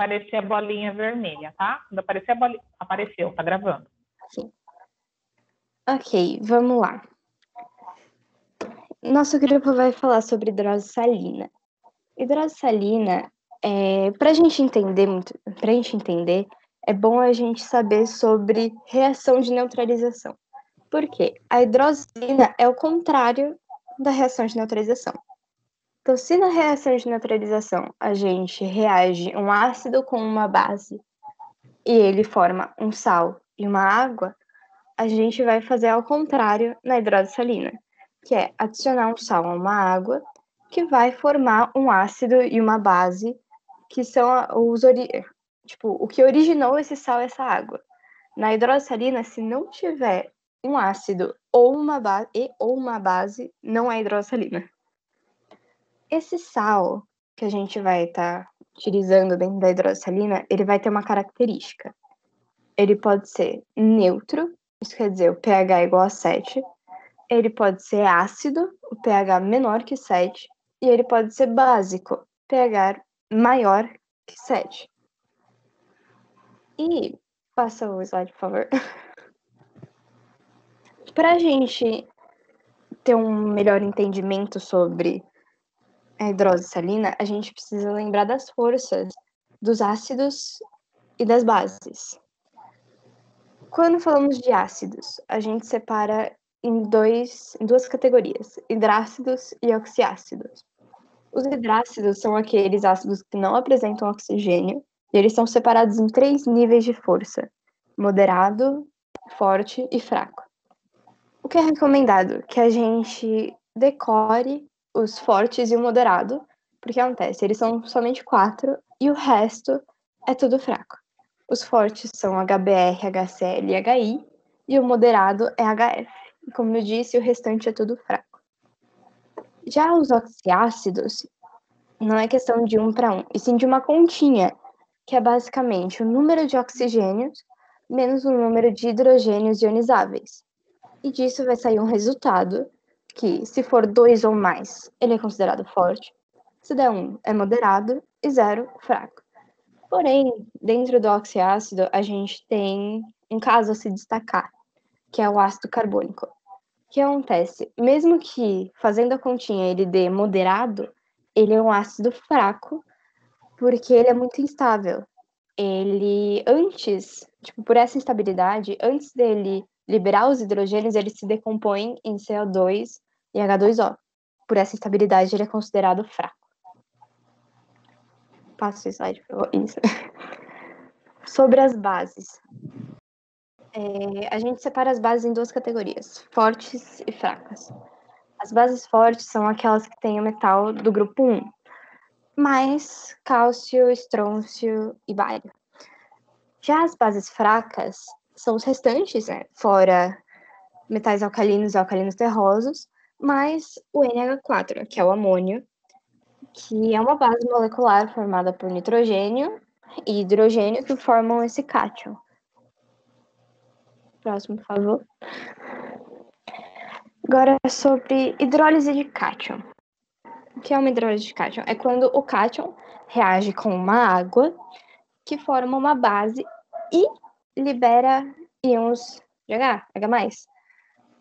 aparecer a bolinha vermelha, tá? Quando aparecer a bolinha... Apareceu, tá gravando. Sim. Ok, vamos lá. Nosso grupo vai falar sobre hidrose salina. Hidrose salina, para a gente entender, é bom a gente saber sobre reação de neutralização. Por quê? A hidrose salina é o contrário da reação de neutralização. Então, se na reação de neutralização a gente reage um ácido com uma base e ele forma um sal e uma água, a gente vai fazer ao contrário na hidrose salina, que é adicionar um sal a uma água que vai formar um ácido e uma base, que são o que originou esse sal e essa água. Na hidrose salina, se não tiver um ácido ou uma base, não é hidrose salina. Esse sal que a gente vai estar utilizando dentro da hidrose salina, ele vai ter uma característica. Ele pode ser neutro, isso quer dizer, o pH é igual a 7. Ele pode ser ácido, o pH menor que 7. E ele pode ser básico, pH maior que 7. E passa o slide, por favor. Para a gente ter um melhor entendimento sobre a hidrose salina, a gente precisa lembrar das forças dos ácidos e das bases. Quando falamos de ácidos, a gente separa em duas categorias, hidrácidos e oxiácidos. Os hidrácidos são aqueles ácidos que não apresentam oxigênio, e eles são separados em 3 níveis de força: moderado, forte e fraco. O que é recomendado? Que a gente decore os fortes e o moderado, porque acontece, eles são somente 4 e o resto é tudo fraco. Os fortes são HBr, HCl e HI, e o moderado é HF. E como eu disse, o restante é tudo fraco. Já os oxiácidos, não é questão de 1 para 1, e sim de uma continha, que é basicamente o número de oxigênios menos o número de hidrogênios ionizáveis. E disso vai sair um resultado que, se for 2 ou mais, ele é considerado forte. Se der 1, é moderado, e 0, fraco. Porém, dentro do oxiácido, a gente tem um caso a se destacar, que é o ácido carbônico. O que acontece? Mesmo que, fazendo a continha, ele dê moderado, ele é um ácido fraco, porque ele é muito instável. Ele, por essa instabilidade, antes dele liberar os hidrogênios, ele se decompõe em CO2 e H2O. Por essa instabilidade, ele é considerado fraco. Passa o slide, por favor. Isso. Sobre as bases. A gente separa as bases em 2 categorias, fortes e fracas. As bases fortes são aquelas que têm o metal do grupo 1, mais cálcio, estrôncio e bário. Já as bases fracas são os restantes, né? Fora metais alcalinos e alcalinos terrosos, mais o NH4, que é o amônio, que é uma base molecular formada por nitrogênio e hidrogênio que formam esse cátion. Próximo, por favor. Agora sobre hidrólise de cátion. O que é uma hidrólise de cátion? É quando o cátion reage com uma água que forma uma base e libera íons de H+.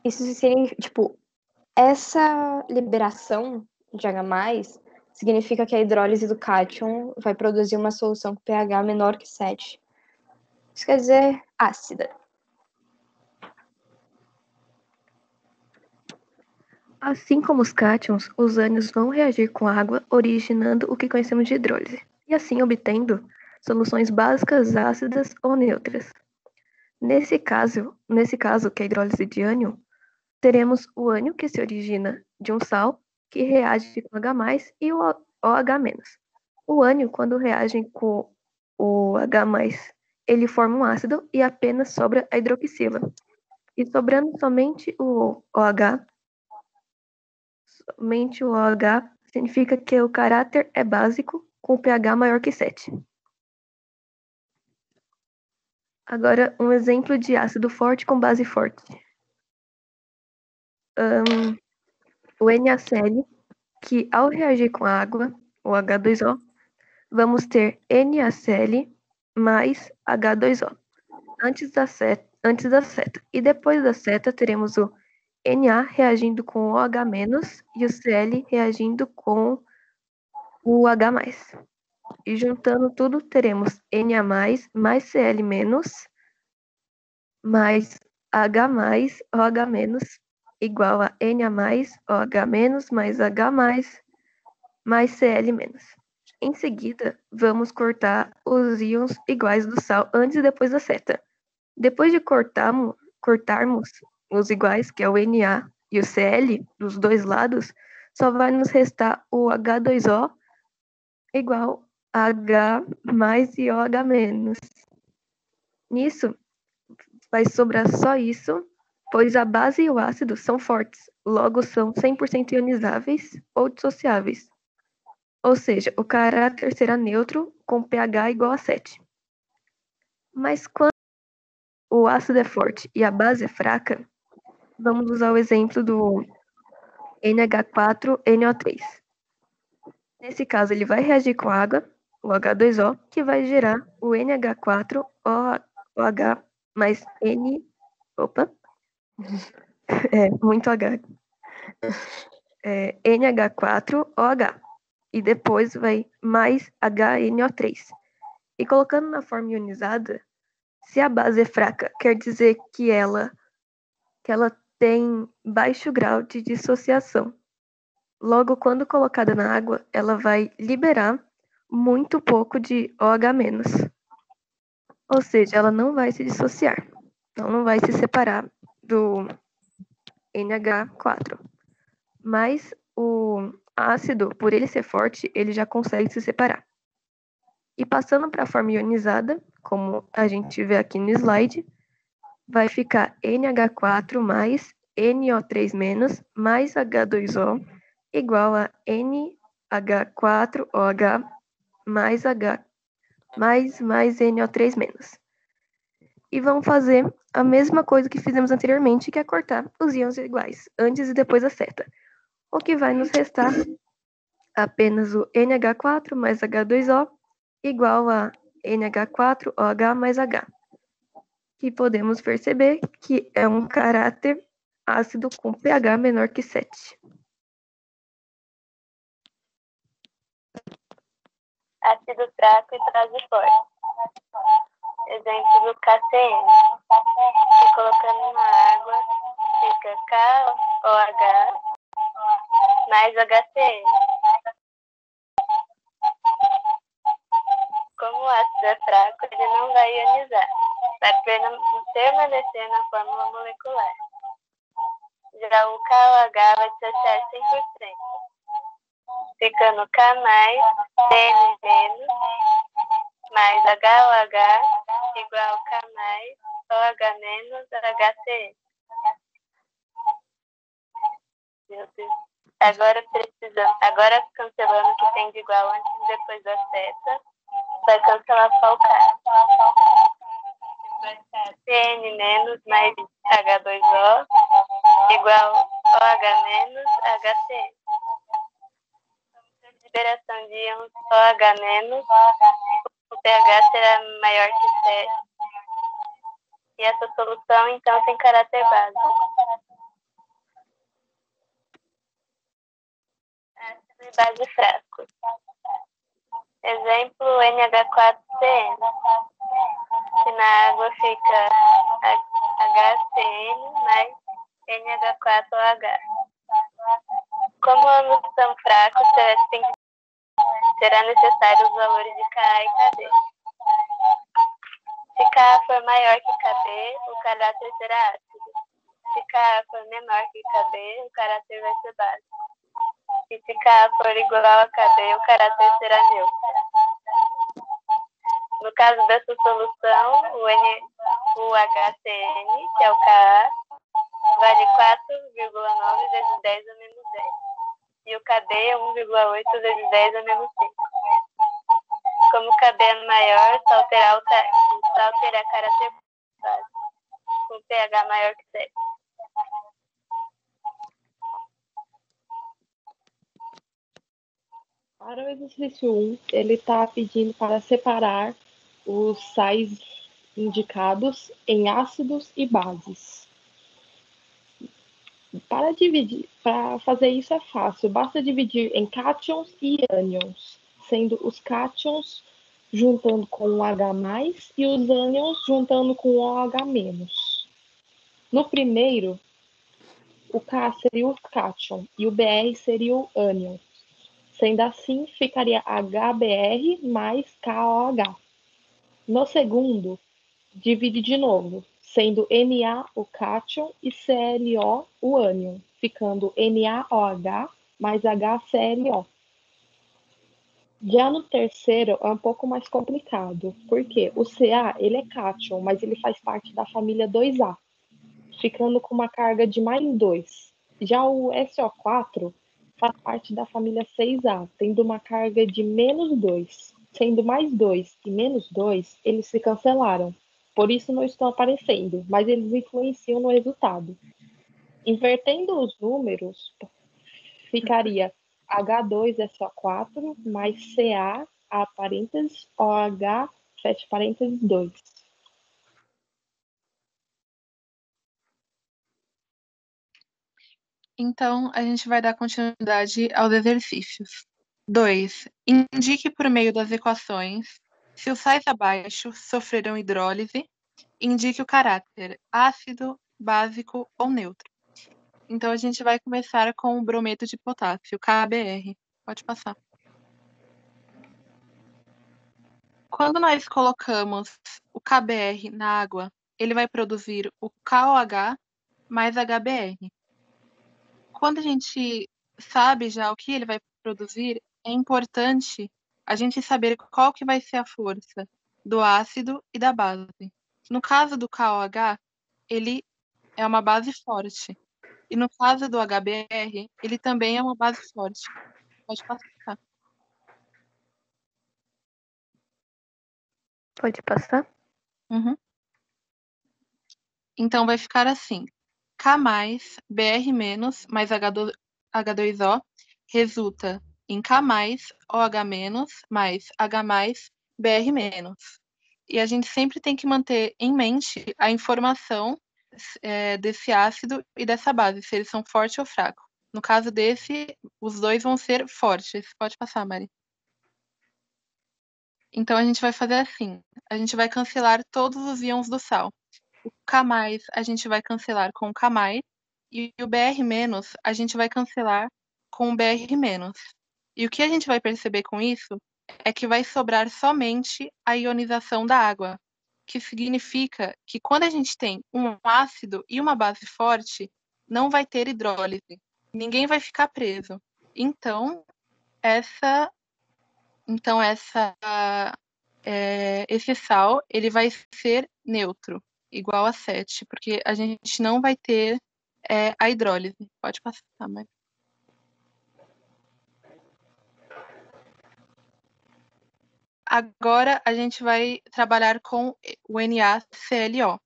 Isso seria, essa liberação de H+, significa que a hidrólise do cátion vai produzir uma solução com pH menor que 7. Isso quer dizer ácida. Assim como os cátions, os ânions vão reagir com água, originando o que conhecemos de hidrólise, e assim obtendo soluções básicas ácidas ou neutras. Nesse caso, que é a hidrólise de ânion, teremos o ânion que se origina de um sal que reage com H+, e o OH-. O ânion, quando reage com o H+, ele forma um ácido e apenas sobra a hidroxila. E sobrando somente o OH, significa que o caráter é básico com pH maior que 7. Agora, um exemplo de ácido forte com base forte. O NaCl, que ao reagir com a água, o H2O, vamos ter NaCl mais H2O antes da seta. E depois da seta, teremos o Na reagindo com o OH- e o Cl reagindo com o H+. E juntando tudo, teremos Na+, mais Cl-, mais H+, OH-, igual a Na+, OH-, mais H+, mais Cl-. Em seguida, vamos cortar os íons iguais do sal antes e depois da seta. Depois de cortarmos os iguais, que é o Na e o Cl, dos dois lados, só vai nos restar o H2O igual a H mais e OH-. Nisso, vai sobrar só isso, pois a base e o ácido são fortes, logo são 100% ionizáveis ou dissociáveis. Ou seja, o caráter será neutro com pH igual a 7. Mas quando o ácido é forte e a base é fraca, vamos usar o exemplo do NH4NO3. Nesse caso, ele vai reagir com água, o H2O, que vai gerar o NH4OH mais N... Opa! Muito H. NH4OH. E depois vai mais HNO3. E colocando na forma ionizada, se a base é fraca, quer dizer que ela tem baixo grau de dissociação. Logo, quando colocada na água, ela vai liberar muito pouco de OH-. Ou seja, ela não vai se dissociar. Então, não vai se separar do NH4. Mas o ácido, por ele ser forte, ele já consegue se separar. E passando para a forma ionizada, como a gente vê aqui no slide, vai ficar NH4 mais NO3- mais H2O igual a NH4OH mais H mais NO3-. E vamos fazer a mesma coisa que fizemos anteriormente, que é cortar os íons iguais, antes e depois da seta. O que vai nos restar apenas o NH4 mais H2O igual a NH4OH mais H. Que podemos perceber que é um caráter ácido com pH menor que 7. Ácido fraco e base forte. Exemplo do KCN, que colocando na água fica KOH mais HCN. Como o ácido é fraco, ele não vai ionizar, vai permanecer na fórmula molecular. Já o KOH vai dissociar 100%, ficando K mais CN menos mais HOH igual a K mais OH menos HCN. Meu Deus. Agora cancelando o que tem de igual antes e depois da seta, vai cancelar só o K. Vai ficar CN menos mais H2O igual OH menos HCN. Liberação de íons OH menos, o pH será maior que 7. E essa solução, então, tem caráter básico. Ácido e base fraco. Exemplo, NH4CN. Que na água fica HCN mais NH4OH. Como ambos são fracos, será necessário os valores de Ka e Kb. Se Ka for maior que Kb, o caráter será ácido. Se Ka for menor que Kb, o caráter vai ser básico. E se Ka for igual a Kb, o caráter será neutro. No caso dessa solução, o HCN, que é o Ka, vale 4,9 vezes 10 a menos 10. E o Kb é 1,8 vezes 10 a menos 5. Como o Kb é maior, só alterar caráter básico, com pH maior que 7. Para o exercício 1, ele está pedindo para separar os sais indicados em ácidos e bases. Para fazer isso é fácil, basta dividir em cátions e ânions, sendo os cátions juntando com o H+, e os ânions juntando com o OH-. No primeiro, o K seria o cátion e o Br seria o ânion. Sendo assim, ficaria HBr mais KOH. No segundo, divide de novo, sendo Na o cátion e ClO o ânion, ficando NaOH mais HClO. Já no terceiro é um pouco mais complicado, porque o Ca ele é cátion, mas ele faz parte da família 2A, ficando com uma carga de -2. Já o SO4 faz parte da família 6A, tendo uma carga de -2. Sendo +2 e -2, eles se cancelaram. Por isso não estão aparecendo, mas eles influenciam no resultado. Invertendo os números, ficaria H2SO4 mais Ca, A parênteses, OH, fecha parênteses 2. Então, a gente vai dar continuidade aos exercícios. 2. Indique por meio das equações se os sais abaixo sofreram hidrólise. Indique o caráter ácido, básico ou neutro. Então, a gente vai começar com o brometo de potássio, KBr. Pode passar. Quando nós colocamos o KBr na água, ele vai produzir o KOH mais HBr. Quando a gente sabe já o que ele vai produzir, é importante a gente saber qual que vai ser a força do ácido e da base. No caso do KOH, ele é uma base forte. E no caso do HBr, ele também é uma base forte. Pode passar. Pode passar? Uhum. Então vai ficar assim. K mais Br menos mais H2O resulta em K mais OH menos mais H mais Br menos. E a gente sempre tem que manter em mente a informação desse ácido e dessa base, se eles são fortes ou fracos. No caso desse, os dois vão ser fortes. Pode passar, Mari. Então a gente vai fazer assim. A gente vai cancelar todos os íons do sal. O K+, a gente vai cancelar com o K+, e o Br- a gente vai cancelar com o Br-. E o que a gente vai perceber com isso é que vai sobrar somente a ionização da água, que significa que quando a gente tem um ácido e uma base forte, não vai ter hidrólise. Ninguém vai ficar preso. Então, esse sal ele vai ser neutro, igual a 7, porque a gente não vai ter a hidrólise. Pode passar, mas... Agora a gente vai trabalhar com o NaClO.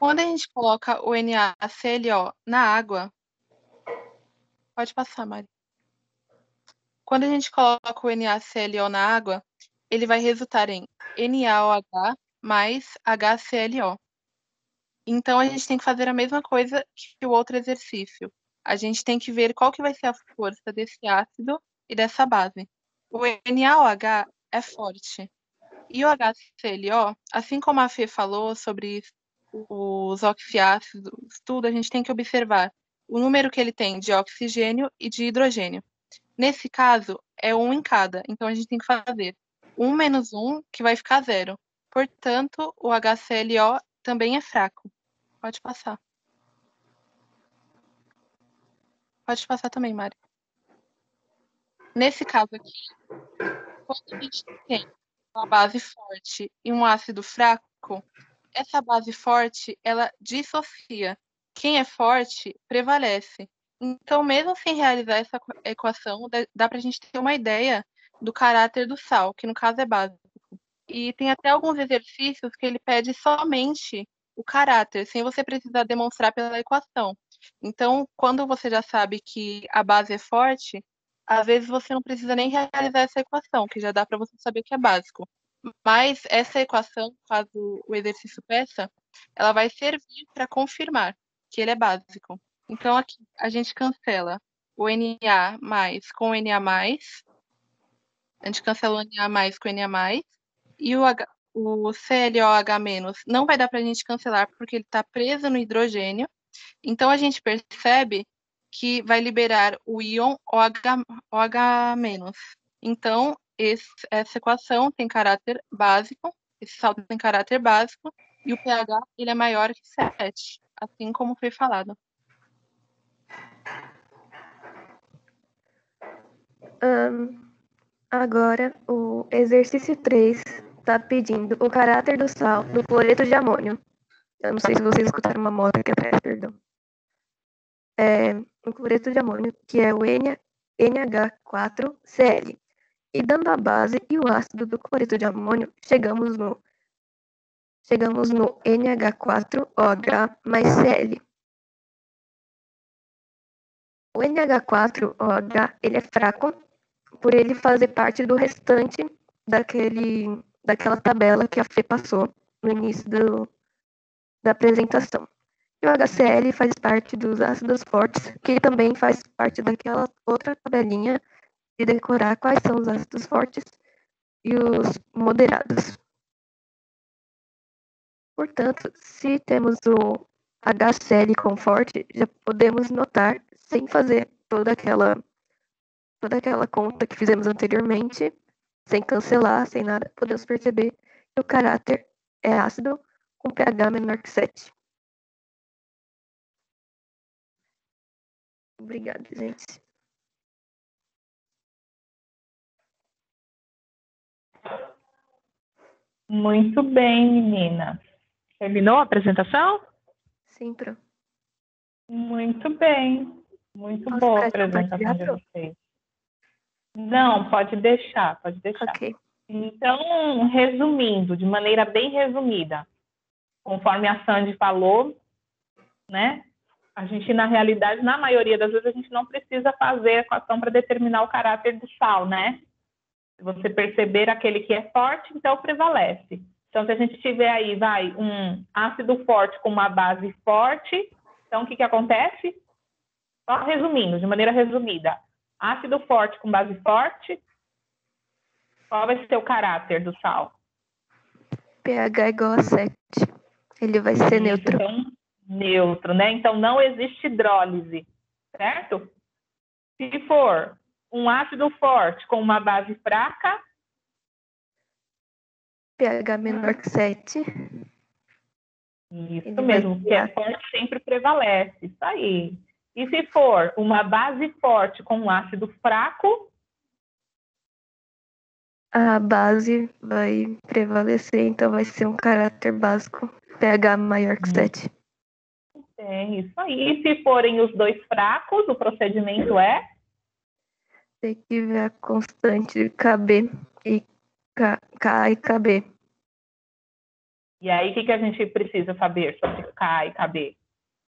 Quando a gente coloca o NaClO na água... Pode passar, Mari. Quando a gente coloca o NaClO na água, ele vai resultar em NaOH mais HClO. Então, a gente tem que fazer a mesma coisa que o outro exercício. A gente tem que ver qual que vai ser a força desse ácido e dessa base. O NaOH é forte. E o HClO, assim como a Fê falou sobre os oxiácidos, tudo, a gente tem que observar o número que ele tem de oxigênio e de hidrogênio. Nesse caso, é 1 em cada. Então, a gente tem que fazer 1 menos 1, que vai ficar 0. Portanto, o HClO também é fraco. Pode passar. Pode passar também, Mari. Nesse caso aqui, quando a gente tem uma base forte e um ácido fraco, essa base forte, ela dissocia. Quem é forte, prevalece. Então, mesmo sem realizar essa equação, dá para a gente ter uma ideia do caráter do sal, que no caso é básico. E tem até alguns exercícios que ele pede somente o caráter, sem você precisar demonstrar pela equação. Então, quando você já sabe que a base é forte, às vezes você não precisa nem realizar essa equação, que já dá para você saber que é básico. Mas essa equação, caso o exercício peça, ela vai servir para confirmar que ele é básico. Então, aqui a gente cancela o Na mais com o Na mais, a gente cancela o Na mais com o Na mais, e o ClOH menos não vai dar para a gente cancelar porque ele está preso no hidrogênio. Então, a gente percebe que vai liberar o íon OH-. Então, essa equação tem caráter básico, esse saldo tem caráter básico, e o pH ele é maior que 7, assim como foi falado. Agora, o exercício 3 está pedindo o caráter do sal do cloreto de amônio. Eu não sei se vocês escutaram uma moto aqui atrás, perdão. O cloreto de amônio, que é o NH4Cl. E dando a base e o ácido do cloreto de amônio, chegamos no NH4OH mais Cl. O NH4OH ele é fraco por ele fazer parte do restante daquela tabela que a Fê passou no início da apresentação. E o HCl faz parte dos ácidos fortes, que também faz parte daquela outra tabelinha de decorar quais são os ácidos fortes e os moderados. Portanto, se temos o HCl com forte, já podemos notar, sem fazer toda aquela conta que fizemos anteriormente, sem cancelar, sem nada, podemos perceber que o caráter é ácido com pH menor que 7. Obrigada, gente. Muito bem, menina. Terminou a apresentação? Sim, Pro. Muito bem. Muito Posso boa a parar de apresentação de compartilhar, Pro? vocês. Não, pode deixar. Ok. Então, resumindo, de maneira bem resumida, conforme a Sandy falou, né? A gente, na realidade, na maioria das vezes, a gente não precisa fazer a equação para determinar o caráter do sal, né? Se você perceber aquele que é forte, então prevalece. Então, se a gente tiver aí, um ácido forte com uma base forte, então o que acontece? Só resumindo, de maneira resumida. Ácido forte com base forte, qual vai ser o caráter do sal? pH igual a 7. Ele vai ser neutro. Então, neutro, né? Então, não existe hidrólise, certo? Se for um ácido forte com uma base fraca, pH menor que 7. Isso mesmo, que é forte sempre prevalece, isso aí. E se for uma base forte com um ácido fraco, a base vai prevalecer, então vai ser um caráter básico, pH maior que 7. É isso aí. E se forem os dois fracos, o procedimento é? Tem que ver a constante KB e K e KB. E aí, o que a gente precisa saber sobre K e KB?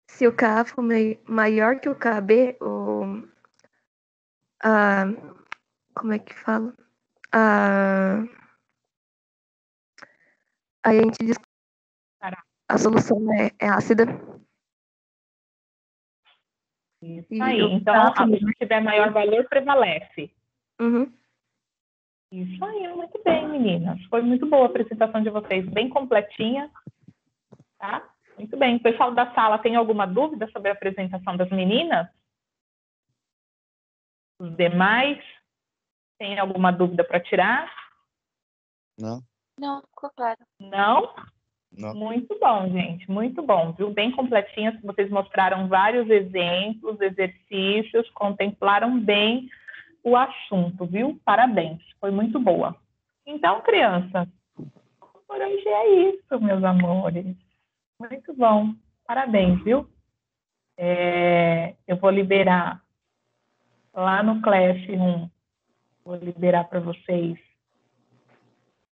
Se o Ka for maior que o KB, como é que fala? Aí a gente diz que a solução é ácida. Isso aí. Então, se tiver maior valor, prevalece. Uhum. Isso aí, muito bem, meninas. Foi muito boa a apresentação de vocês, bem completinha. Tá? Muito bem. O pessoal da sala tem alguma dúvida sobre a apresentação das meninas? Os demais? Tem alguma dúvida para tirar? Não. Não, ficou claro. Não? Não. Muito bom, gente. Muito bom, viu? Bem completinhas. Vocês mostraram vários exemplos, exercícios, contemplaram bem o assunto, viu? Parabéns. Foi muito boa. Então, crianças, por hoje é isso, meus amores. Muito bom. Parabéns, viu? Eu vou liberar lá no Classroom, vou liberar para vocês